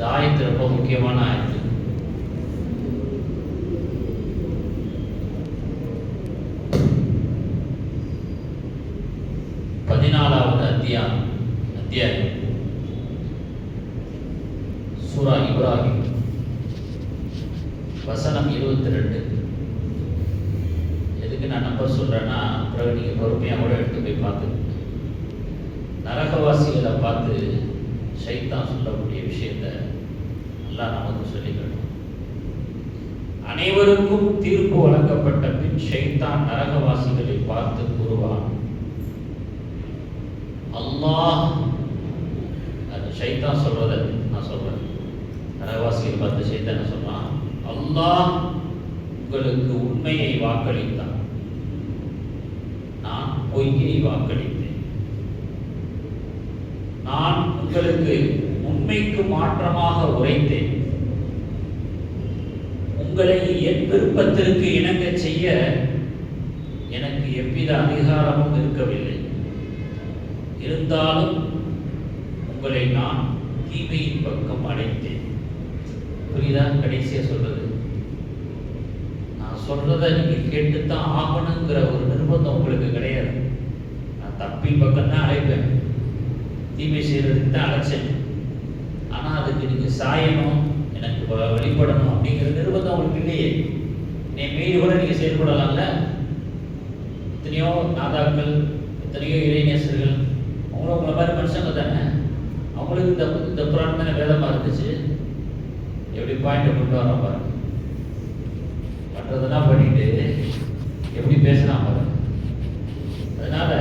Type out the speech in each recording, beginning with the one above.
இந்த ஆயத்து ரொம்ப முக்கியமான ஆயத்து. பதினாலாவது அத்தியாயம் சூரா இப்ராஹிம் வசனம் 22. எதுக்கு நான் நம்பர் சொல்றேன்னா, பிறகு நீங்க பொறுமையாக கூட எடுத்து போய் பார்த்து நரகவாசிகளை பார்த்து ஷைத்தான் சொல்லக்கூடிய விஷயத்தை எல்லாம் நமக்கு சொல்லிக்கணும். அனைவருக்கும் தீர்ப்பு வழங்கப்பட்ட பின் ஷைத்தான் நரகவாசிகளை பார்த்து கூறுவான், அல்லாஹ், அது ஷைத்தான் சொல்றத நான் சொல்றேன். நரகவாசிகளை பார்த்து ஷைத்தான் சொல்றான், அல்லாஹ் உங்களுக்கு உண்மையை வாக்களித்தான், நான் பொய்யை வாக்களித்தேன். நான் உங்களுக்கு உண்மைக்கு மாற்றமாக உரைத்தேன். உங்களை என் விருப்பத்திற்கு இணங்க செய்ய எனக்கு எவ்வித அதிகாரமும் இருக்கவில்லை. இருந்தாலும் உங்களை நான் தீமையின் பக்கம் அழைத்தேன். புரியுதா? கடைசியா சொல்றது, நான் சொல்றதை நீங்க கேட்டுத்தான் ஆகணுங்கிற ஒரு நிர்பந்தம் உங்களுக்கு கிடையாது. நான் தப்பின் பக்கம் தான் அழைப்பேன், தீமை செய்யறதுக்கு தான் அழைச்சேன். ஆனா அதுக்கு நீங்க சாயணும், எனக்கு வழிபடணும் அப்படிங்கிற நிர்பந்தம் உங்களுக்கு இல்லையே. நீ மீறி கூட நீங்க செயல்படலாம்ல. எத்தனையோ நாதாக்கள், எத்தனையோ இளைஞர்கள், அவங்களும் உங்களை மாதிரி மனுஷங்க தானே. அவங்களுக்கு இந்த புராணம் தானே வேதமா இருந்துச்சு. எப்படி பாயிண்ட் கொண்டு வர பாருங்க, மற்றதெல்லாம் பண்ணிட்டு எப்படி பேசலாம் பாருங்க. அதனால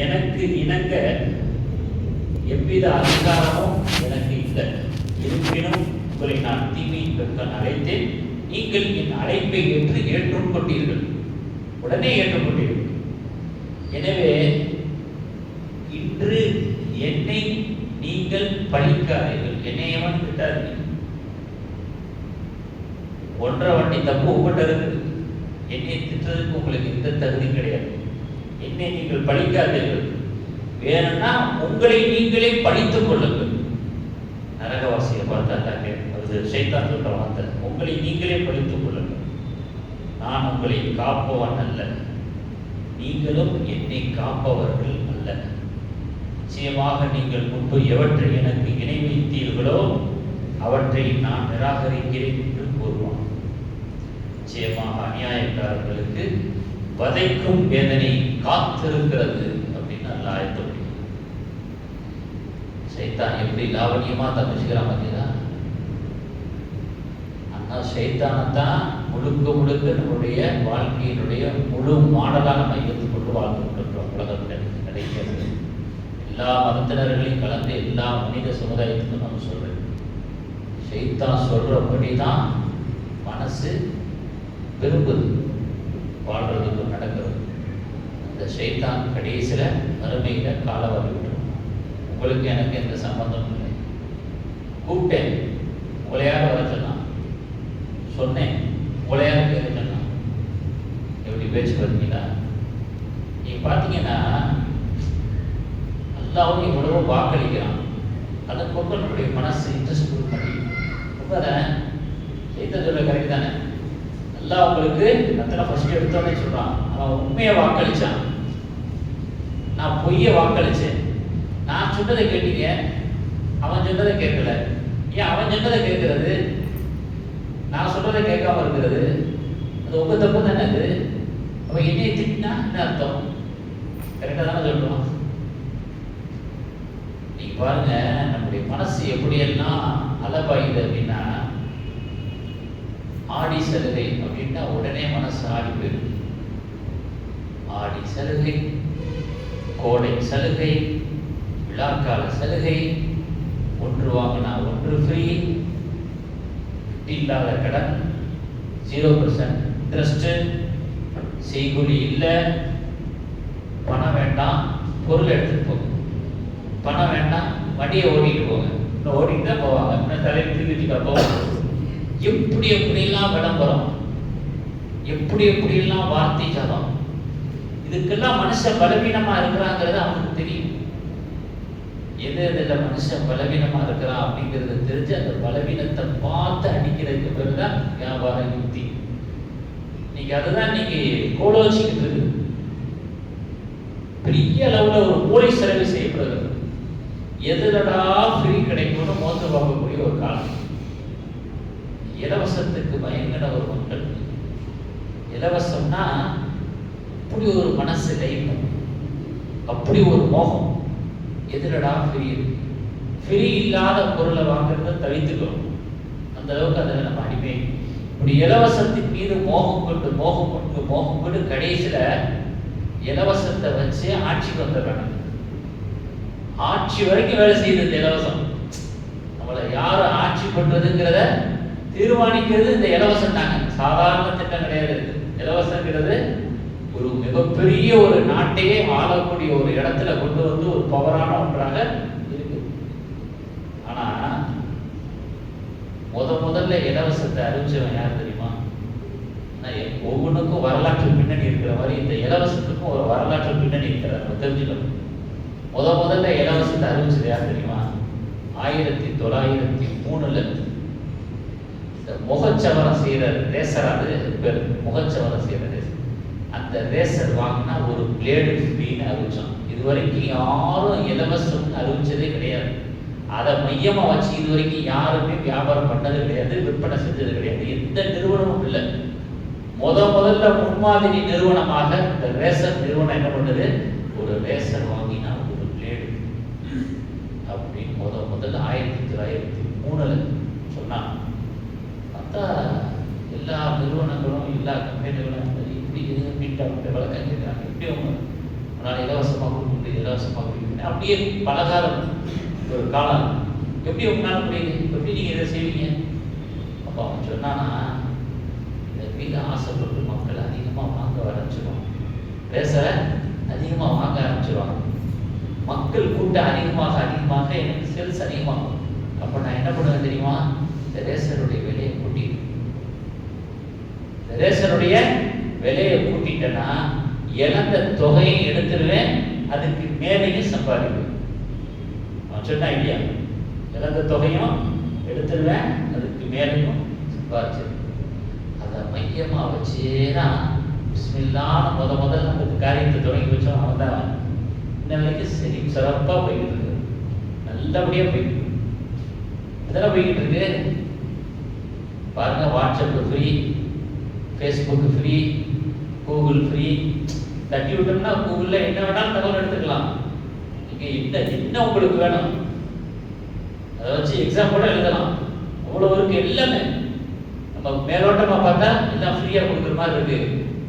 எனக்கு இணங்க எவ்வித அதிகாரமும் எனக்கு இல்லை. இருப்பினும் உங்களை நான் தீமையின் பக்கம் அழைத்தேன். நீங்கள் என் அழைப்பை ஏற்றுக்கொண்டீர்கள், உடனே ஏற்றுக்கொண்டீர்கள். எனவே இன்று என்னை நீங்கள் பழிக்காதீர்கள். என்னை எவன் விட்டார்கள்? ஒன்றரை வண்டி தப்பு உங்கள்கிட்ட இருக்குது. என்னை திட்டுறதுக்கு உங்களுக்கு எந்த தகுதியும் கிடையாது. என்னை நீங்கள் பழிக்காதீர்கள், வேணும்னா உங்களை நீங்களே பழித்துக் கொள்ளுங்கள். நரகவாசியை பார்த்தாங்க, அது ஷைத்தான் சொல்ற வார்த்தை, உங்களை நீங்களே பழித்துக் கொள்ளுங்கள். நான் உங்களை காப்பவன் அல்ல, நீங்களும் என்னை காப்பவர்கள் அல்ல. நிச்சயமாக நீங்கள் முன்பு எவற்றை எனக்கு இணை வைத்தீர்களோ அவற்றை நான் நிராகரிக்கிறேன் என்று கூறுவான். நிச்சயமாக அநியாயக்காரர்களுக்கு வதைக்கும் வேதனை காத்திருக்கிறது அப்படின்னு அல்ல ஆயத்து. ஷைத்தான் எப்படி லாவணியமா தப்பிச்சுக்கிறான் பார்த்தீங்களா? ஆனால் ஷைத்தானத்தான் முழுக்க நம்முடைய வாழ்க்கையினுடைய முழு மாடலாக நம்ம எடுத்துக்கொண்டு வாழ்ந்து கொண்டிருக்கிறோம். உலகத்தில் கிடைக்கிறது எல்லா மதத்தினர்களையும் கலந்து எல்லா மனித சமுதாயத்துக்கும் நம்ம சொல்றோம். ஷைத்தான் சொல்றபடி தான் மனசு விரும்புது, வாழ்றதுக்கு நடக்கிறது. அந்த ஷைத்தான் கடைசியில மறுமையில காலவாரி விட்டுரும். உங்களுக்கு எனக்கு எந்த சம்பந்தமும் இல்லை. கூப்பிட்டேன், உங்களை யார் வர சொன்னான்? சொன்னேன், உங்களை யார் கேட்க சொன்னான்? எப்படி பேச்சு பார்த்தீங்களா? நீங்க பார்த்தீங்கன்னா அல்லாவும் எவ்வளவோ வாக்களிக்கிறான். அதன் பக்கம் நம்முடைய மனசு இன்ட்ரெஸ்ட் கொடுக்க மாட்டேங்குது. சைத்தான் சொல்ல கரெக்ட் தானே? அல்லாஹ் உங்களுக்கு அத்தனை ஃபர்ஸ்ட் எடுத்தோன்னே சொல்றான், அவன் உண்மையை வாக்களிச்சான், நான் பொய்யை வாக்களிச்சேன். நான் சொன்னதை கேட்டீங்க, அவன் சொன்னதை கேட்கல. ஏன் அவன் சொன்னதை கேட்கறது, நான் சொல்றதை கேட்காம இருக்கிறது? அது உங்க தப்பு தானே. அது அவன் என்னையை திட்டினா என்ன அர்த்தம்? கரெக்டாக தானே சொல்றோம். நீங்க பாருங்க, நம்முடைய மனசு எப்படியெல்லாம் அலபாயுது அப்படின்னா, ஆடி சலுகை அப்படின்னா உடனே மனசு ஆடி போயிடும். ஆடி சலுகை, கோடை சலுகை, விழாக்கால சலுகை, ஒன்று வாங்கினா ஒன்று ஃப்ரீ, இல்லாத கடன், 0% இன்ட்ரெஸ்ட், செய்கூலி இல்லை, பணம் வேண்டாம் பொருள் எடுத்துட்டு போங்க, பணம் வேண்டாம் வண்டியை ஓட்டிட்டு போங்க, இன்னும் ஓட்டிட்டு தான் போவாங்க, இன்னும் தலையில் திருப்பி வச்சுக்கா போவாங்க. எப்படியெல்லாம் விளம்பரம், எப்படியெல்லாம் வார்த்தை ஜாலம், இதுக்கெல்லாம் மனுஷன் பலவீனமா இருக்கிறாங்கிறது அவனுக்கு தெரியும். எது எதில் மனுஷன் பலவீனமா இருக்கிறான் அப்படிங்கிறத தெரிஞ்சு அந்த பலவீனத்தை பார்த்து அடிக்கிறதுக்கு பிறகுதான் வியாபார யுக்தி. இன்னைக்கு அதுதான் இன்னைக்கு கோலோச்சிக்கிட்டு இருக்கு. பெரிய அளவுல ஒரு போலீஸ் சர்வீஸ் செய்யப்படுகிறது. எதுலடா ஃப்ரீ கிடைக்கும்னு மோந்து பார்க்கக்கூடிய ஒரு காலம். இலவசத்துக்கு பயங்கர ஒரு மக்கள். இலவசம்னா அப்படி ஒரு மனசு லைஃப், அப்படி ஒரு மோகம். எதிரடா ஃப்ரீ, ஃப்ரீ இல்லாத பொருளை வாங்குறத தவிர்த்துக்கணும். அந்த அளவுக்கு அதில் நம்ம அடிமை. இப்படி இலவசத்தின் மீது மோகம் கொண்டு மோகம் கொண்டு மோகம் கொண்டு கடைசியில இலவசத்தை வச்சு ஆட்சிக்கு வந்துடுறாங்க. ஆட்சி வரைக்கும் வேலை செய்யுது இந்த இலவசம். நம்மளை யார் ஆட்சி பண்றதுங்கிறத தீர்மானிக்கிறது இந்த இலவசம் தாங்க. சாதாரண திட்டம் கிடையாது. இலவசங்கிறது ஒரு மிகப்பெரிய ஒரு நாட்டையே ஆளக்கூடிய ஒரு இடத்துல கொண்டு வந்து ஒரு பவரான ஒன்றாக இருக்கு. ஆனா முதல்ல இலவசத்தை அறிவிச்சவன் யார் தெரியுமா? ஒவ்வொன்றுக்கும் வரலாற்று பின்னணி இருக்கிற மாதிரி இந்த இலவசத்துக்கும் ஒரு வரலாற்று பின்னணி இருக்கிறத தெரிஞ்சுக்கணும். முதல்ல இலவசத்தை அறிவிச்சது யார் தெரியுமா? 1903 இந்த முகச்சவரம் செய்யற ரேசர், அது பேர் முகச்சவரம் செய்யற ரேசர். அந்த ரேசர் வாங்கினா ஒரு பிளேடு ஃப்ரீன்னு அறிவிச்சான். இது வரைக்கும் யாரும் இலவசம்னு அறிவிச்சதே கிடையாது. அதை மையமா வச்சு இது வரைக்கும் யாருமே வியாபாரம் பண்ணது கிடையாது, விற்பனை செஞ்சது கிடையாது. எந்த நிறுவனமும் இல்லை. முதல்ல முன்மாதிரி நிறுவனமாக இந்த ரேசர் நிறுவனம் என்ன பண்ணுது? ஒரு ரேசர் வாங்கினா ஒரு பிளேடு அப்படின்னு முதல்ல 1903 சொன்னான். பார்த்தா எல்லா நிறுவனங்களும் எல்லா கம்பெனிகளும் இப்படி மீட்டாக வழக்கம் கேட்குறாங்க. எப்படி அவங்க முன்னாடி இலவசமாக கொடுக்க இலவசமாக கொடுக்கணும் அப்படியே பலகாலம் ஒரு காலம். எப்படி உங்களால் முடியுது? எப்படி நீங்கள் இதை செய்வீங்க? அப்போ அவன் சொன்னானா, இந்த மீது ஆசைப்பட்டு மக்கள் அதிகமாக வாங்க ஆரம்பிச்சிடுவாங்க. ரேசரை அதிகமாக வாங்க ஆரம்பிச்சிடுவாங்க. மக்கள் கூட்டம் அதிகமாக எனக்கு சேல்ஸ் அதிகமாகும். அப்போ நான் என்ன பண்ணுவேன் தெரியுமா? இந்த ரேசருடைய விலையை கூட்டிடுவேன். இந்த ரேசருடைய விலையை கூட்டிட்டேன்னா இழந்த தொகையை எடுத்துருவேன், அதுக்கு மேலேயும் சம்பாதிப்பேன். அவன் சொன்னா இல்லையா? இழந்த தொகையும் எடுத்துருவேன், அதுக்கு மேலேயும் சம்பாதிச்சிருவேன். அதை மையமா வச்சேதான் பிஸ்மில்லான்னு முதல்ல அந்த காரியத்தை தொடங்கி வச்சோம். அவன் தான் இன்ன வரைக்கும் சரி சிறப்பா போய்கிட்டு இருக்கு, நல்லபடியா போய்கிட்டு இருக்கு. இதெல்லாம் போய்கிட்டு இருக்கு பாருங்க. WhatsApp free, Facebook free, Google free. தட்டி விட்டோம்னா கூகுள்ல என்ன வேணாலும் தகவல் எடுத்துக்கலாம். நீங்க என்ன உங்களுக்கு வேணும் அதை வச்சு எக்ஸாம் கூட எழுதலாம். அவ்வளவு இருக்கு எல்லாமே. நம்ம மேலோட்டமா பார்த்தா எல்லாம் ஃப்ரீயா கொடுக்குற மாதிரி இருக்கு.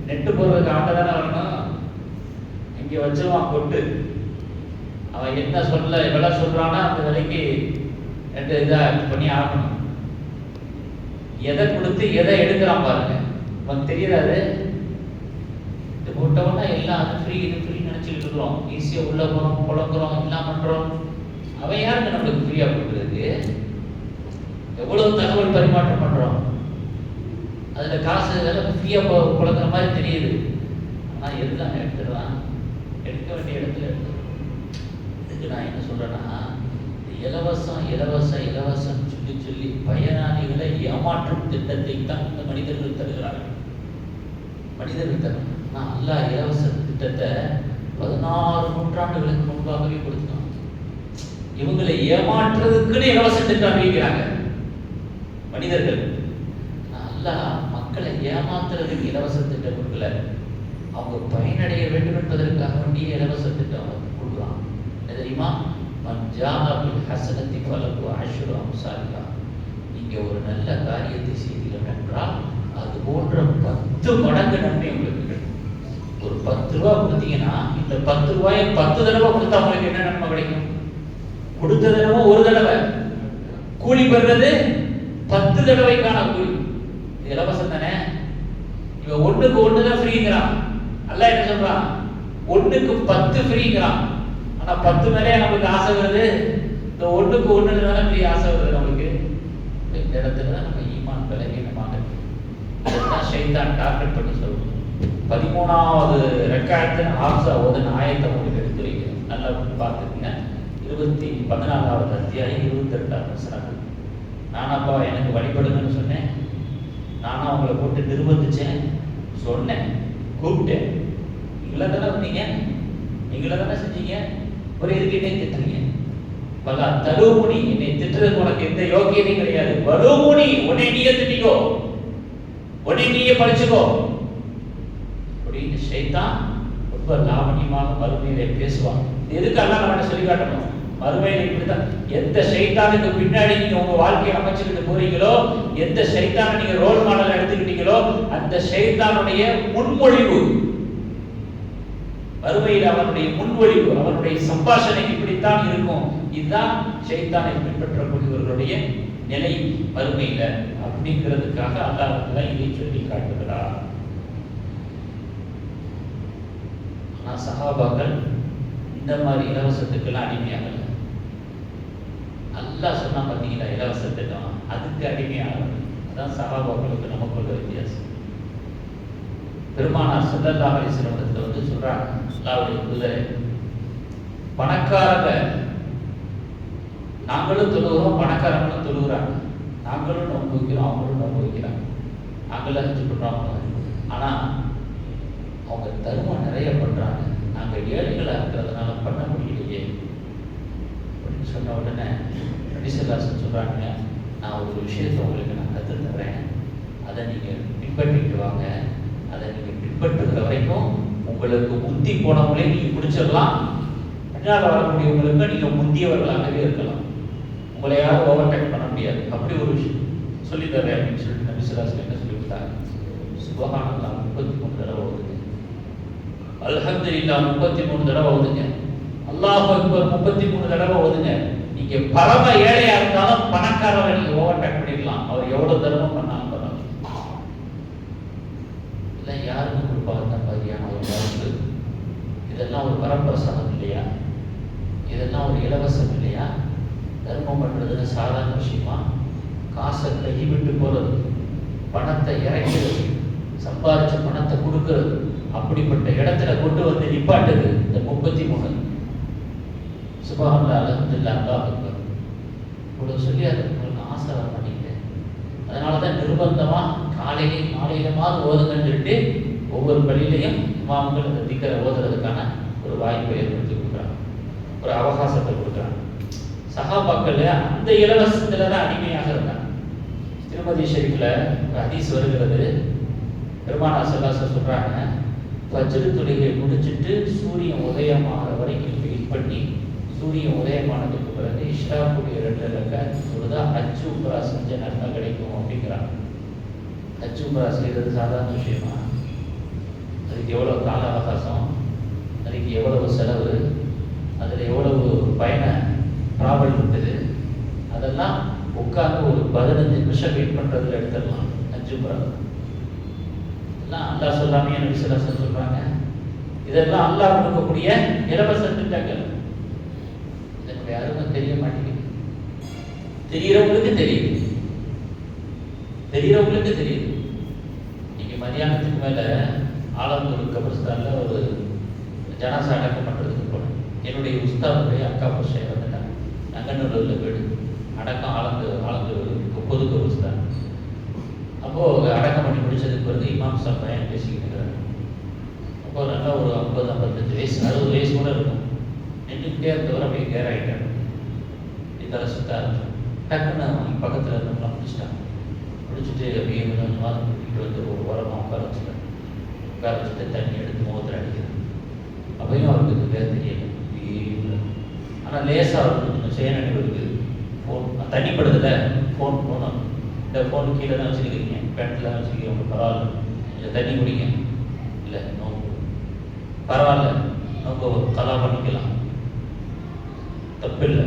நெட்டு போடுறதுக்கு ஆட்ட தானே வரணும். இங்க வச்சிருவான் கொட்டு. அவன் என்ன சொல்ல எவ்வளவு சொல்றான்னா அந்த விலைக்கு ரெண்டு இதா பண்ணி ஆகணும். எதை கொடுத்து எதை எடுக்கிறான் பாருங்க. நமக்கு தெரியாது. இது போட்டோம்னா எல்லாம் அது ஃப்ரீ, இது ஃப்ரீ நினைச்சிட்டு இருக்கிறோம். ஈஸியா உள்ள போறோம், புழங்குறோம், எல்லாம் பண்றோம். அவன் யாருக்கு நம்மளுக்கு ஃப்ரீயா கொடுக்குறது? எவ்வளவு தகவல் பரிமாற்றம் பண்றோம். அதுல காசு இதெல்லாம் ஃப்ரீயா புழங்குற மாதிரி தெரியுது. ஆனா எதுதான் எடுத்துடலாம், எடுக்க வேண்டிய இடத்துல எடுத்துடும். இதுக்கு நான் என்ன சொல்றேன்னா, இலவசம் இலவசம் இலவசம் சொல்லி பயனாளிகளை ஏமாற்றும் திட்டத்தை தான் இந்த மனிதர்கள் தருகிறார்கள். மனிதர்கள் தரும். நான் அல்லாஹ் இலவச திட்டத்தை 16 நூற்றாண்டுகளுக்கு முன்பாகவே கொடுத்தான். இவங்களை ஏமாற்றுறதுக்குன்னு இலவச திட்டம் அறிவிக்கிறாங்க மனிதர்கள். அல்லாஹ் மக்களை ஏமாத்துறதுக்கு இலவச திட்டம் கொடுக்கல, அவங்க பயனடைய வேண்டும் என்பதற்காக வேண்டிய இலவச திட்டம் கொடுக்குறான். என்ன தெரியுமா? நீங்க ஒரு நல்ல காரியத்தை செய்தீர்கள் என்றால் அது போன்ற 10 மடங்கு நன்மை உங்களுக்கு. ஒரு 10 ரூபாய் கொடுத்தீங்கன்னா இந்த 10 ரூபாயை 10 தடவை கொடுத்தா உங்களுக்கு என்ன நன்மை கிடைக்கும்? கொடுத்த தடவை ஒரு தடவை கூலி பெறுறது 10 தடவைக்கான கூலி. இலவசம் தானே. இவன் 1க்கு 1 தான் ஃப்ரீங்கிறான். அல்லாஹ் என்ன சொல்றான்? 1க்கு 10 ஃப்ரீங்கிறான். ஆனா 10 மேலே நமக்கு ஆசை வருது. இந்த 1க்கு 1 தானே ஃப்ரீ ஆசை வருது நமக்கு. இந்த இடத்துல தான் நம்ம ஈமான் பலவீனமாக இதுதான் ஷைத்தான் டார்கெட் பண்ணி சொல்றோம். 13வது ரக்காயத்துல ஆப்ஸா ஓதுன ஆயத்தை உங்களுக்கு எடுத்து வைக்கிறேன். நல்லா பார்த்துக்கங்க. 14வது அத்தியாயம் 22வது வசனம். நானாப்பா எனக்கு வழிபடுங்கன்னு சொன்னேன், நானா அவங்கள போட்டு நிர்பந்திச்சேன், சொன்னேன், கூப்பிட்டேன், நீங்களா தானே வந்தீங்க, நீங்களா தானே செஞ்சீங்க, ஒரு இதுக்கு என்னை திட்டுறீங்க. பல தருமுனி, என்னை திட்டுறதுக்கு உனக்கு எந்த யோகியதையும் கிடையாது. வருமுனி, உன்னை நீயே திட்டிக்கோ, உன்னை நீயே படிச்சுக்கோ அப்படின்னு ஷைத்தான் ரொம்ப லாவணியமாக மறுமையிலே பேசுவான். எதுக்கு அல்லாஹ் நம்மகிட்ட சொல்லி காட்டணும்? மறுமையில இப்படிதான். எந்த ஷைத்தானுக்கு பின்னாடி நீங்க உங்க வாழ்க்கையை அமைச்சுக்கிட்டு போறீங்களோ, எந்த ஷைத்தானை நீங்க ரோல் மாடல் எடுத்துக்கிட்டீங்களோ, அந்த ஷைத்தானுடைய முன்மொழிவு, மறுமையில் அவனுடைய முன்மொழிவு, அவனுடைய சம்பாஷணை இப்படித்தான் இருக்கும். இதுதான் ஷைத்தானை பின்பற்றக்கூடியவர்களுடைய நிலை மறுமையில அப்படிங்கிறதுக்காக அல்லாஹ் இதை சொல்லி காட்டுகிறார். ஆனா சஹாபாக்கள் இந்த மாதிரி இலவசத்துக்கெல்லாம் அடிமையாகல. அல்லாஹ் சொன்னா பார்த்தீங்களா, இலவசத்துக்கு அதுக்கு அடிமையாகல. அதான் சஹாபாக்களுக்கு நமக்குள்ள வித்தியாசம். பெருமானார் ஸல்லல்லாஹு அலைஹி வஸல்லம் வந்து சொல்றாங்க, அல்லாஹ்வுடைய தூதரே, பணக்காரங்க நாங்களும் தொழுகிறோம், பணக்காரங்களும் தொழுகிறாங்க, நாங்களும் நோன்பு வைக்கிறோம், அவங்களும் நோன்பு வைக்கிறாங்க, நாங்களும் ஹஜ் பண்றோம். ஆனா அவங்க தர்மம் நிறைய பண்றாங்க, நாங்க ஏழைகளா இருக்கிறதுனால பண்ண முடியலையே அப்படின்னு சொன்ன உடனே நபி ஸல்லல்லாஹு அலைஹி வஸல்லம் சொல்றாங்க, நான் ஒரு விஷயத்தை உங்களுக்கு நான் கற்றுத் தர்றேன், அதை நீங்க பின்பற்றிட்டு வாங்க. அதை நீங்க பின்பற்றுகிற வரைக்கும் உங்களுக்கு முந்தி போனவங்களே நீங்க பிடிச்சிடலாம், பின்னால் வரக்கூடியவங்களுக்கு நீங்க முந்தியவர்களாகவே இருக்கலாம், உங்களை யாரும் ஓவர்டேக் பண்ண முடியாது. அப்படி ஒரு விஷயம் சொல்லி தரேன் அப்படின்னு சொல்லிட்டு நபி ஸல்லல்லாஹு அலைஹி வஸல்லம் என்ன சொல்லிவிட்டாங்க? சுப்ஹானல்லாஹ் 33 தடவை ஓதுங்க, அல்ஹம்துலில்லாஹ் 33 தடவை ஓதுங்க, அல்லாஹு அக்பர் 33 தடவை ஓதுங்க. நீங்க பரம ஏழையா இருந்தாலும் பணக்காரரை நீங்க ஓவர்டேக் பண்ணிடலாம், அவர் எவ்வளவு தர்மம் பண்ணாலும் பரவாயில்ல. இதெல்லாம் யாருக்கு கொடுப்பாங்க மாதிரியான ஒரு வாய்ப்பு? இதெல்லாம் ஒரு வரப்பிரசாதம் இல்லையா? இதெல்லாம் ஒரு இலவசம் இல்லையா? தர்மம் பண்றதுன்னு சாதாரண விஷயமா? காசை கைவிட்டு போறது, பணத்தை இறக்கிறது, சம்பாதிச்ச பணத்தை கொடுக்கிறது, அப்படிப்பட்ட இடத்துல கொண்டு வந்து நிப்பாட்டுது இந்த 33. சுப்ஹானல்லாஹ், அல்ஹம்துலில்லாஹ், அல்லாஹ் அக்பர் இவ்வளவு சொல்லி அது உங்களுக்கு ஆசை வர மாட்டேங்குது. அதனாலதான் நிர்பந்தமா காலையிலையும் மாலையிலுமாவது ஓதுங்கன்னு சொல்லிட்டு ஒவ்வொரு பள்ளியிலையும் இமாம்கள் அந்த திக்கரை ஓதுறதுக்கான ஒரு வாய்ப்பை ஏற்படுத்தி கொடுக்குறாங்க, ஒரு அவகாசத்தை கொடுக்குறாங்க. சஹாபாக்கள் அந்த இலவசத்துல தான் அடிமையாக இருந்தாங்க. திருமதி ஷெரீஃப்ல ஒரு ஹதீஸ் வருகிறது, பெருமானார் ஸல்லல்லாஹு அலைஹி வஸல்லம் சொல்றாங்க, ஃபஜ்ர் தொழுகை முடிச்சிட்டு சூரியன் உதயமாகிற வரைக்கும் வெயிட் பண்ணி, சூரியன் உதயமானதுக்கு பிறகு இஷ்ராக்குடைய 2 ரக்காத் தொழுதா ஹஜ் உம்ரா செஞ்ச நன்மை கிடைக்கும் அப்படிங்கிறாங்க. ஹஜ் உம்ரா செய்யறது சாதாரண விஷயமா? அதுக்கு எவ்வளவு கால அவகாசம், அதுக்கு எவ்வளவு செலவு, அதில் எவ்வளவு பயண டிராவல் இருக்குது, அதெல்லாம் உட்கார்ந்து ஒரு 15 நிமிஷம் வெயிட் பண்றதுல எடுத்துடலாம். ஹஜ் உம்ரா எல்லாம் அல்லாஹ் சொல்லாமே நபி ஸல்லல்லாஹு அலைஹி வஸல்லம் சொல்றாங்க. இதெல்லாம் அல்லாஹ் கொடுக்கக்கூடிய இலவச திட்டங்கள். இதனுடைய அருமை தெரிய மாட்டேங்குது. தெரிகிறவங்களுக்கு தெரியுது, தெரிகிறவங்களுக்கு தெரியுது. நீங்க மதியானத்துக்கு மேல ஆலந்தூர் கபர்ஸ்தான்ல ஒரு ஜனாசா அடக்கம் பண்றதுக்கு போனேன். என்னுடைய உஸ்தாதுடைய அக்கா புருஷன் வந்துட்டாங்க. நங்கநல்லூர்ல வீடு, அடக்கம் ஆலந்தூர் பொது கபர்ஸ்தான். அப்போ அடக்கம் பண்ணி முடிச்சதுக்கு பிறகு இமாம் சாப் பையன் பேசிக்கிட்டு இருக்கிறாரு. அப்போ நல்லா ஒரு 50-55 வயசு, 60 வயசு கூட இருக்கும். நின்றுக்கிட்டே இருந்தவர் அப்படியே கேர் ஆகிட்டார். இதெல்லாம் சுத்தா இருக்கும். டக்குன்னு அவங்க பக்கத்தில் இருந்தவங்களாம் பிடிச்சிட்டாங்க. பிடிச்சிட்டு அப்படியே கொஞ்சமாக கூட்டிகிட்டு வந்து ஒரு உரமாக உட்கார வச்சுட்டாங்க. உட்கார வச்சுட்டு தண்ணி எடுத்து முகத்தில் அடிக்கிறாங்க. அப்பையும் அவருக்கு இது வேறு தெரியல. ஆனால் லேசாக அவருக்கு கொஞ்சம் செயல் இருக்குது. ஃபோன் தண்ணி படுதில்ல, ஃபோன் இந்த ஃபோன் கீழே தான் வச்சுருக்கீங்க, பேண்ட்டில் தான் வச்சுருக்கீங்க, உங்களுக்கு பரவாயில்ல, கொஞ்சம் தண்ணி குடிங்க. இல்லை நோம்பு பரவாயில்ல, நோம்பு கலா பண்ணிக்கலாம், தப்பில்லை,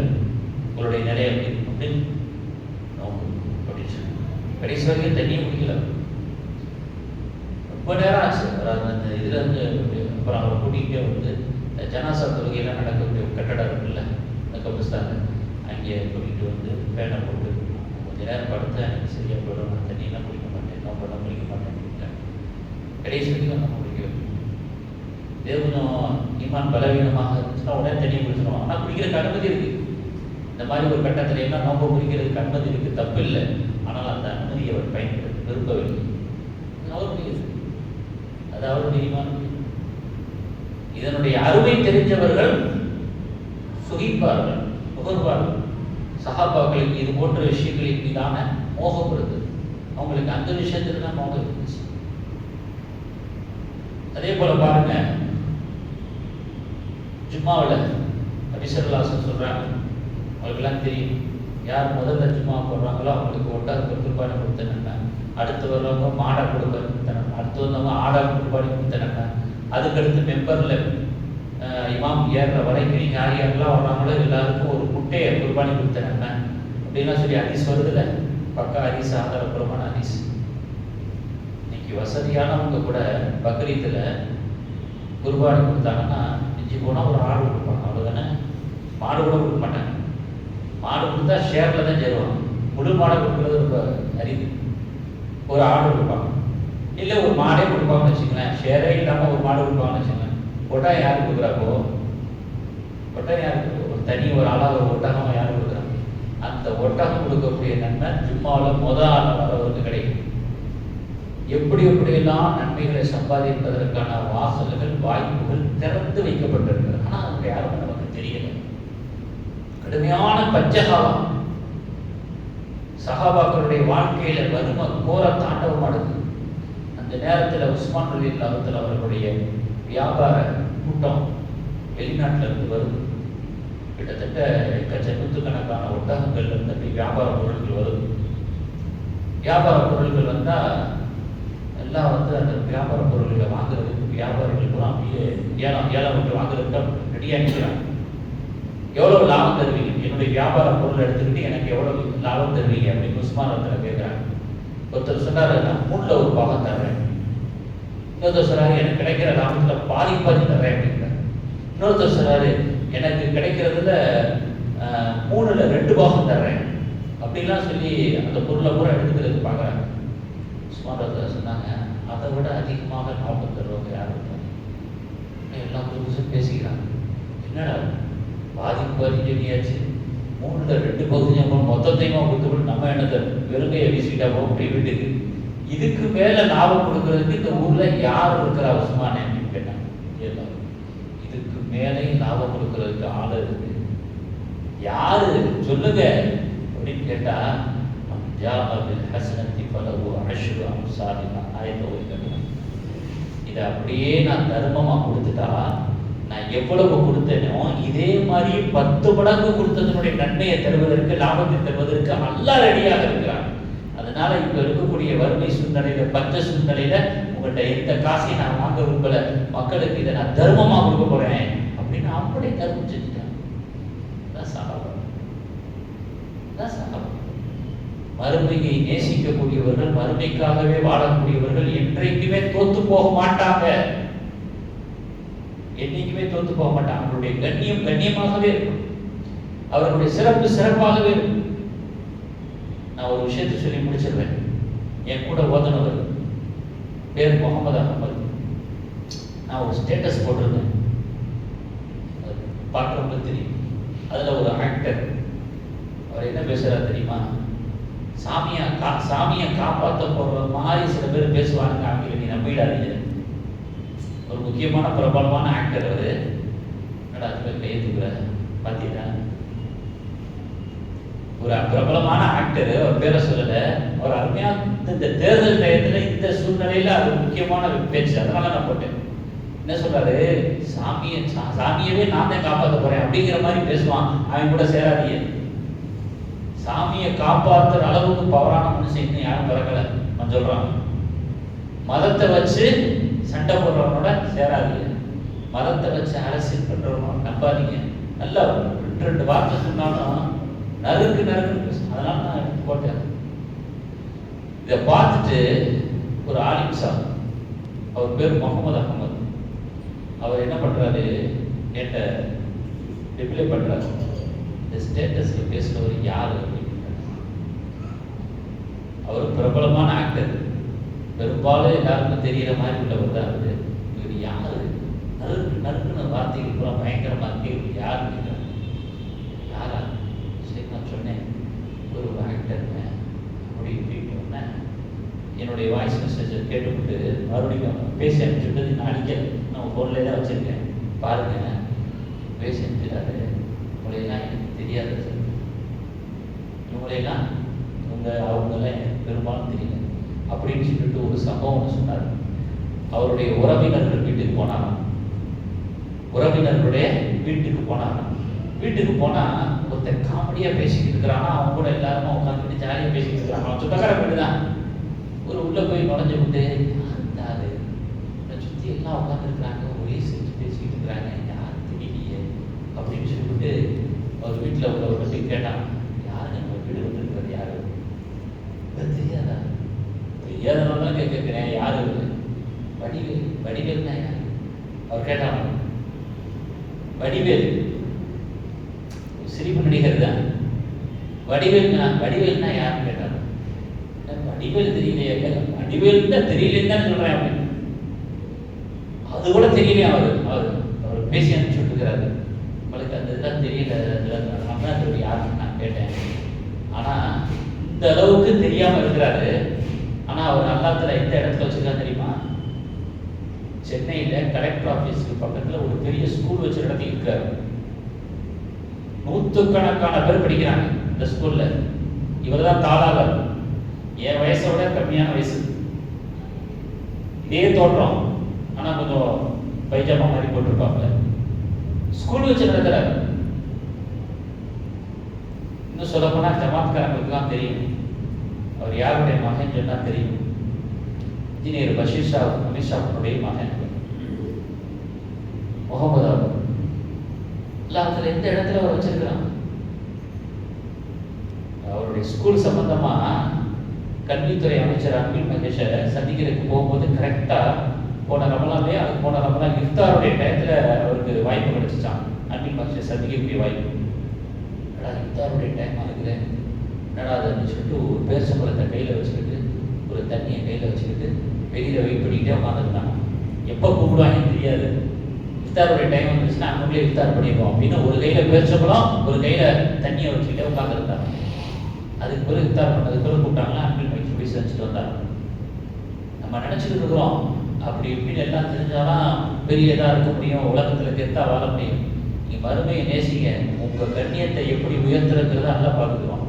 உங்களுடைய நிறைய அப்படின்னு நோம்பு அப்படின்னு சொல்லி கடைசி வரைக்கும் தண்ணியை குடிக்கல. ரொம்ப நேரம் ஆச்சு. அந்த இதில் இருந்து அப்புறம் அவரை கூட்டிகிட்டே வந்து ஜனாசா தொழுகையெல்லாம் நடக்கக்கூடிய கட்டடம் இருக்குல்ல, இந்த கபிரிஸ்தானில், அங்கே கூட்டிகிட்டு வந்து பேனை போட்டு கொஞ்ச நேரம் படுத்து எனக்கு சரியாக போயிடும், நான் தண்ணியெல்லாம் குடிக்க மாட்டேன், நோம்பெல்லாம் குடிக்க மாட்டேன். கடைசி வரைக்கும் நம்ம குடிக்க வைக்கணும். இதே கொஞ்சம் ஈமான் பலவீனமாக இருந்துச்சுன்னா உடனே தண்ணியை குடிச்சிடும். ஆனால் குடிக்கிறதுக்கு அனுமதி இருக்குது. மாதிரி ஒரு கட்டத்தில் எல்லாம் நோக்க குறிக்கிறதுக்கு அனுமதி இருக்கு, தப்பு இல்லை. ஆனால் அந்த அனுமதியை அவர் பயன்படுத்த விரும்பவில்லை. அது அவருடைய ஈமான். இதனுடைய அருமை தெரிஞ்சவர்கள் சுகிப்பார்கள், நுகர்வார்கள். சஹாபாக்களுக்கு இது போன்ற விஷயங்களின் மீதான மோகம் இருந்தது. அவங்களுக்கு அந்த விஷயத்துல தான் மோகம் இருந்துச்சு. அதே போல பாருங்க, ஜும்மாவில் நபி ஸல்லல்லாஹு அலைஹி வஸல்லம் சொல்றாங்க, அவங்களுக்கெல்லாம் தெரியும், யார் முதல்ல ஜும்மா போடுறாங்களோ அவங்களுக்கு ஒட்டகத்தை குர்பானி கொடுத்த நன்மை, அடுத்து வர்றவங்க மாடை குர்பானி கொடுத்த நன்மை, அடுத்து வந்தவங்க ஆடை குர்பானி கொடுத்த நன்மை, அதுக்கடுத்து மெம்பரில் இமாம் ஏறுற வரைக்கும் யார் யாரெல்லாம் வர்றாங்களோ எல்லாருக்கும் ஒரு குட்டையை குர்பானி கொடுத்த நன்மை அப்படின்லாம் சொல்லி ஹதீஸ் வருதுல்ல, பக்கா ஹதீஸ், ஆதாரபூர்வமான ஹதீஸ். இன்னைக்கு வசதியானவங்க கூட பக்ரீத்தில் குர்பானி கொடுத்தாங்கன்னா மிஞ்சி போனால் ஒரு ஆடு கொடுப்பாங்க, அவ்வளோதானே. மாடு கூட கொடுக்க மாட்டாங்க. மாடு கொடுத்தா ஷேரில் தான் சேருவாங்க. முழு மாடை கொடுக்குறது ரொம்ப அரிது. ஒரு ஆடு கொடுப்பாங்க, இல்லை ஒரு மாடே கொடுப்பாங்கன்னு வச்சுங்களேன். ஷேரே இல்லாமல் ஒரு மாடு கொடுப்பாங்கன்னு வச்சுங்களேன். ஒட்டகம் யார் கொடுக்குறாப்போ? ஒட்டகம் யார் கொடுக்குறோம்? ஒரு தனி ஒரு ஆளாக ஒரு ஒட்டகம் யார் கொடுக்குறாங்க? அந்த ஒட்டகம் கொடுக்கக்கூடிய நன்மை ஜும்மாவில் ஆள் வரவருக்கு கிடைக்கும். எப்படி எப்படியெல்லாம் நன்மைகளை சம்பாதிப்பதற்கான வாசல்கள், வாய்ப்புகள் திறந்து வைக்கப்பட்டிருக்கிறது. ஆனால் அதுக்கு யாரும் நமக்கு தெரியல. கடுமையான பஞ்சகாலம் சஹாபாக்களுடைய வாழ்க்கையில வறுமை கோர தாண்டவமானது. அந்த நேரத்தில் உஸ்மான் ரலியல்லாஹு அன்ஹு அவர்களுடைய வியாபார கூட்டம் வெளிநாட்டில் இருந்து வருது. கிட்டத்தட்ட எக்கச்சக்கத்துக்கணக்கான ஒட்டகங்கள்ல இருந்து அப்படி வியாபார பொருட்கள் வருது. வியாபார பொருட்கள் வந்தால் எல்லாம் அந்த வியாபார பொருட்களை வாங்குறதுக்கு வியாபாரிகள் கூட அப்படியே ஏலம் விட்டு வாங்குறதுக்கு ரெடியாக நிற்கிறாங்க. எவ்வளோ லாபம் தருவீங்க? என்னுடைய வியாபார பொருள் எடுத்துக்கிட்டு எனக்கு எவ்வளோ லாபம் தருவீங்க அப்படின்னு உஸ்மான் ரலியல்லாஹு கேட்குறாங்க. ஒருத்தர் சொன்னார், நான் 3ல் ஒரு பாகம் தர்றேன். இன்னொருத்தர் சொல்றாரு, எனக்கு கிடைக்கிற லாபத்தில் பாதி தர்றேன் அப்படிங்கிறார். இன்னொருத்தர் சொல்றாரு, எனக்கு கிடைக்கிறதுல 3ல் 2 பாகம் தர்றேன் அப்படிலாம் சொல்லி அந்த பொருளை பூரா எடுத்துக்கிறது பார்க்குறாங்க. உஸ்மான் ரலியல்லாஹு சொன்னாங்க, அதை விட அதிகமாக லாபம் தருவாங்க யாரும் எல்லாம் புதுசாக பேசிக்கிறாங்க. என்னடா பாதி சொல்லியாச்சு, 3ல் 2 பகுதியும் மொத்தத்தையுமா கொடுத்து நம்ம என்னத்தை வெறுங்கையை வீசிக்கிட்டா போக முடியும் வீட்டுக்கு. இதுக்கு மேல லாபம் கொடுக்கறதுக்கு இந்த ஊர்ல யார் இருக்கிறா உஸ்மானே அப்படின்னு கேட்டாங்க. இதுக்கு மேலே லாபம் கொடுக்கறதுக்கு ஆள் இருக்கு, யாரு சொல்லுங்க அப்படின்னு கேட்டா, இதை அப்படியே நான் தர்மமா கொடுத்துட்டா நான் எவ்வளவு கொடுத்தேனோ இதே மாதிரி 10 மடங்கு கொடுத்ததனுடைய நன்மையை தருவதற்கு, லாபத்தை தருவதற்கு அல்லாஹ் ரெடியாக இருக்கிறான். அதனால இப்ப இருக்கக்கூடிய வறுமை சூழ்நிலையில, பஞ்ச சூழ்நிலையில உங்கள்கிட்ட எந்த காசையும் நான் வாங்க விரும்பல, மக்களுக்கு இதை நான் தர்மமா கொடுக்க போறேன் அப்படின்னு அப்படியே தர்மம் செஞ்சுட்டாங்க. மறுமையை நேசிக்கக்கூடியவர்கள், மறுமைக்காகவே வாழக்கூடியவர்கள் என்றைக்குமே தோத்து போக மாட்டாங்க. என்னைக்குமே தோத்து போக மாட்டாங்க. அவர்களுடைய கண்ணியம் கண்ணியமாகவே இருக்கும், அவர்களுடைய சிறப்பு சிறப்பாகவே இருக்கும். நான் ஒரு விஷயத்தை சொல்லி முடிச்சிருவேன். என் கூட ஓதனவர் பேர் முகமது அகமது. நான் ஒரு ஸ்டேட்டஸ் போட்டிருந்தேன், பார்க்குறவங்களுக்கு தெரியும். அதில் ஒரு ஆக்டர், அவர் என்ன பேசுகிறார் தெரியுமா? சாமியை காப்பாற்ற போடுற மாதிரி சில பேர் பேசுவாங்க. அவங்க நீ நம்பிடாதீங்க. ஒரு முக்கியமான பிரபலமான ஆக்டர் அவர். என்னடா கையெழுத்துக்கிற பார்த்தீங்கன்னா, ஒரு பிரபலமான ஆக்டர், அவர் பேரை சொல்லல, அவர் அருமையா இந்த தேர்தல் டயத்துல இந்த சூழ்நிலையில அது முக்கியமான பேச்சு, அதனால நான் போட்டேன். என்ன சொல்றாரு, சாமியவே நான் தான் காப்பாற்ற போறேன் அப்படிங்கிற மாதிரி பேசுவான். அவன் கூட சேராதீங்க. சாமியை காப்பாற்றுற அளவுக்கு பவரான மனுஷன் இன்னும் யாரும் பிறக்கல. நான் சொல்றான், மதத்தை வச்சு சண்டை போடுறவனோட சேராதீங்க, மதத்தை வச்சு அரசியல் பண்றவனோட நம்பாதீங்க. நல்லா 2 வார்த்தை சொன்னாலும் நறுக்கு பேசும். அதனால நான் எடுத்து போட்டேன். இதை பார்த்துட்டு ஒரு ஆலிம் சார், அவர் பேர் முகமது அகமது, அவர் என்ன பண்றாரு, என்கிட்ட ரிப்ளை பண்றாரு, இந்த ஸ்டேட்டஸ்ல பேசுறவர் யாரு அப்படின்னு. அவர் பிரபலமான ஆக்டர், பெரும்பாலும் எல்லாருக்கும் தெரியற மாதிரி உள்ளவர் தான். அவரு இவர் யாரு, நறுக்குன்னு வார்த்தைகள் பூரா பயங்கரமா இருக்கு, யாரு யாரா என்னுடைய வாய்ஸ் மெசேஜை கேட்டுவிட்டு மறுபடியும் பேசி அனுப்பிச்சுட்டு நான் அடிக்கலை, நான் ஃபோன்லேயே தான் வச்சுருக்கேன், பாருங்கள் பேசி அனுப்பிச்சிட்டாரு. உங்களையெல்லாம் எனக்கு தெரியாது சார், இவங்களையெல்லாம் அவங்கெல்லாம் எனக்கு பெரும்பாலும் தெரியல அப்படின்னு சொல்லிட்டு ஒரு சம்பவம் சொன்னார். அவருடைய உறவினர்கள் வீட்டுக்கு போனாராம். உறவினர்களுடைய வீட்டுக்கு போனாராம். வீட்டுக்கு போனால் ஒருத்தர் காமெடியாக பேசிக்கிட்டு இருக்கிறான்னா அவங்க கூட எல்லாருமே உட்காந்துட்டு ஜாலியாக பேசிக்கிட்டு இருக்கிறாங்க. அவன் சொந்தக்கார வீடு தான். ஒரு உள்ளே போய் நுழைஞ்சு விட்டு யாரு சுற்றி எல்லாம் உட்காந்துருக்குறாங்க, ஒரே செஞ்சு பேசிக்கிட்டு இருக்கிறாங்க, யார் தெரியலையே அப்படின்னு சொல்லிவிட்டு அவர் வீட்டில் உள்ளவர்கிட்ட போய் கேட்டான், யாரு நம்ம வீடு வந்துருக்கிறது யாரு தெரியாதா? தெரியாதனால தான் கேட்குறேன், யாரு? வடிவேல். வடிவேல் தான் யாரு? அவர் கேட்டான். வடிவேல் சிரிப்பு நடிகர் தான். வடிவேல்னா யாருன்னு கேட்டாங்க. வடிவேல் தெரியலையே, வடிவேல் தான் தெரியலன்னு தான் சொல்றேன் அப்படின்னு. அது கூட தெரியலையா? அவர் பேசி அனுப்பிச்சுட்டு இருக்கிறாரு. உங்களுக்கு அந்த இதெல்லாம் தெரியல, நம்ம யாருன்னு நான் கேட்டேன். ஆனா இந்த அளவுக்கு தெரியாம இருக்கிறாரு. ஆனா அவர் அல்லாத்துல எந்த இடத்துல வச்சிருக்கா தெரியுமா? சென்னையில கலெக்டர் ஆபீஸ்க்கு பக்கத்துல ஒரு பெரிய ஸ்கூல் வச்ச இடத்துல இருக்காரு. நூற்றுக்கணக்கான பேர் படிக்கிறாங்க இந்த ஸ்கூல்ல. இவர் தான் தாளாளர். என் வயசோட கம்மியான வயசு, இதே தோற்றம், ஆனா கொஞ்சம் பைஜாமா மாதிரி போட்டிருப்பாங்க. ஸ்கூல் வச்சு நடத்துறாரு. இன்னும் சொல்ல போனா ஜமாத்காரங்களுக்கு தான் தெரியும் அவர் யாருடைய மகன் சொன்னா தெரியும். இன்ஜினியர் பஷீர் ஷா அமீர் ஷாவுடைய மகன் முகமது அவர். அதுல எந்த இடத்துல அவர் வச்சிருக்கிறான்? அவருடைய ஸ்கூல் சம்பந்தமா கல்வித்துறை அமைச்சர் அன்பில் மகேஷை சந்திக்கிறதுக்கு போகும்போது கரெக்டா போன ரமலான்லயே அது போன ரமலான் இஃப்தாருடைய டயத்துல அவருக்கு வாய்ப்பு கிடைச்சிச்சான். அன்பில் மகேஷை சந்திக்கக்கூடிய வாய்ப்பு. இஃப்தாருடைய டைம் ஆகுது, என்னடா அதுன்னு சொல்லிட்டு ஒரு பேரிச்சம்பழத்தை கையில வச்சுக்கிட்டு ஒரு தண்ணியை கையில வச்சுக்கிட்டு வெளியில வெயிட் பண்ணிக்கிட்டே உட்காந்துருந்தாங்க. எப்போ கூப்பிடுவாங்கன்னு தெரியாது. இஃப்தாருடைய டைம் வந்துச்சுன்னா அவங்களே இஃப்தார் பண்ணிடுவோம் அப்படின்னு ஒரு கையில பேரிச்சம்பழம் ஒரு கையில தண்ணியை வச்சுக்கிட்டே உட்காந்துருந்தாங்க. அதுக்கு பிறகு இஃப்தார் பண்ணதுக்கு பிறகு கூப்பிட்டாங்களா அன்பில் மகேஷ் போய் செஞ்சுட்டு வந்தாங்க. நம்ம நினைச்சிட்டு இருக்கிறோம் அப்படி இப்படின்னு எல்லாம் தெரிஞ்சாதான் பெரிய இதா இருக்க முடியும், உலகத்துல கெத்தா வாழ முடியும். நீ மறுமையை நேசிங்க. உங்க கண்ணியத்தை எப்படி உயர்த்துறதுங்கிறத நல்லா பார்த்துக்கிறோம்.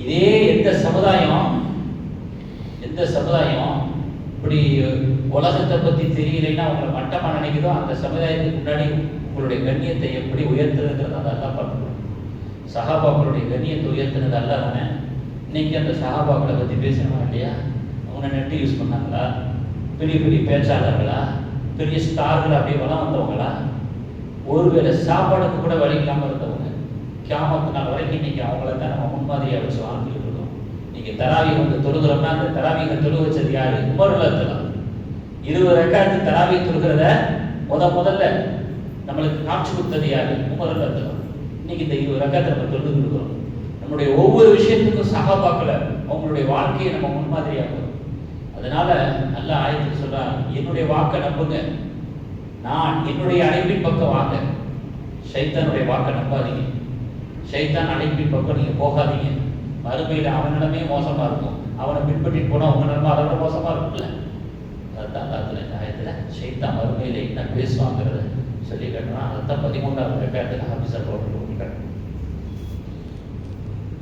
இதே எந்த சமுதாயம் இப்படி உலகத்தை பத்தி தெரியலைன்னா உங்களை மட்டமா நினைக்குதோ அந்த சமுதாயத்துக்கு முன்னாடி உங்களுடைய கண்ணியத்தை எப்படி உயர்த்துறதுங்கிறத நல்லா பார்த்துக்கிறோம். சஹாபாக்களுடைய கண்ணியத்தை உயர்த்துனது அல்ல தானே. இன்னைக்கு அந்த சஹாபாக்களை பத்தி பேசணும் இல்லையா? அவங்க நெட்டு யூஸ் பண்ணாங்களா? பெரிய பெரிய பேச்சாளர்களா? பெரிய ஸ்டார்கள் அப்படியே வளம் வந்தவங்களா? ஒருவேளை சாப்பாடுக்கு கூட வழி இல்லாமல் இருந்தவங்க. கியாமத்து நாள் வரைக்கும் இன்னைக்கு அவங்கள தான் நம்ம முன்மாதிரியா வச்சு வாழ்ந்துட்டு இருக்கோம். நீங்க தராவி வந்து தொழுகிறோம்னா அந்த தராவிகள் தொழு வச்சது யாரு? உமர்லாம் 20 ரக்காத்து தராவி தொழுகிறத முதல்ல நம்மளுக்கு காட்சி கொடுத்தது யாரு? உமர்லாம். இன்னைக்கு இந்த 20 ரக்காத்தை நம்ம தொழுது இருக்கிறோம். நம்முடைய ஒவ்வொரு விஷயத்துக்கும் சஹாபாக்களை அவங்களுடைய வாழ்க்கையை நம்ம முன்மாதிரியாகும். அதனால நல்ல ஆயத்தில் சொல்றாங்க, என்னுடைய வாக்கை நம்புங்க, நான் என்னுடைய அழைப்பின் பக்கம் வாங்க, ஷைத்தானுடைய வாக்கை நம்பாதீங்க. ஷைத்தான் அழைப்பின் பக்கம் நீங்க போகாதீங்க. மறுமையில அவனிடமே மோசமா இருக்கும். அவனை பின்பற்றிட்டு போனா உங்க நிலைமை அதை விட மோசமா இருக்குல்ல. அதுதான் காலத்துல இந்த ஆயத்துல ஷைத்தான் மறுமையில என்ன பேசுவாங்கிறத சொல்லி கேட்டோம்னா அதைத்தான் 13வது ரக்காத்துல ஹாஃபிஸா போட்டு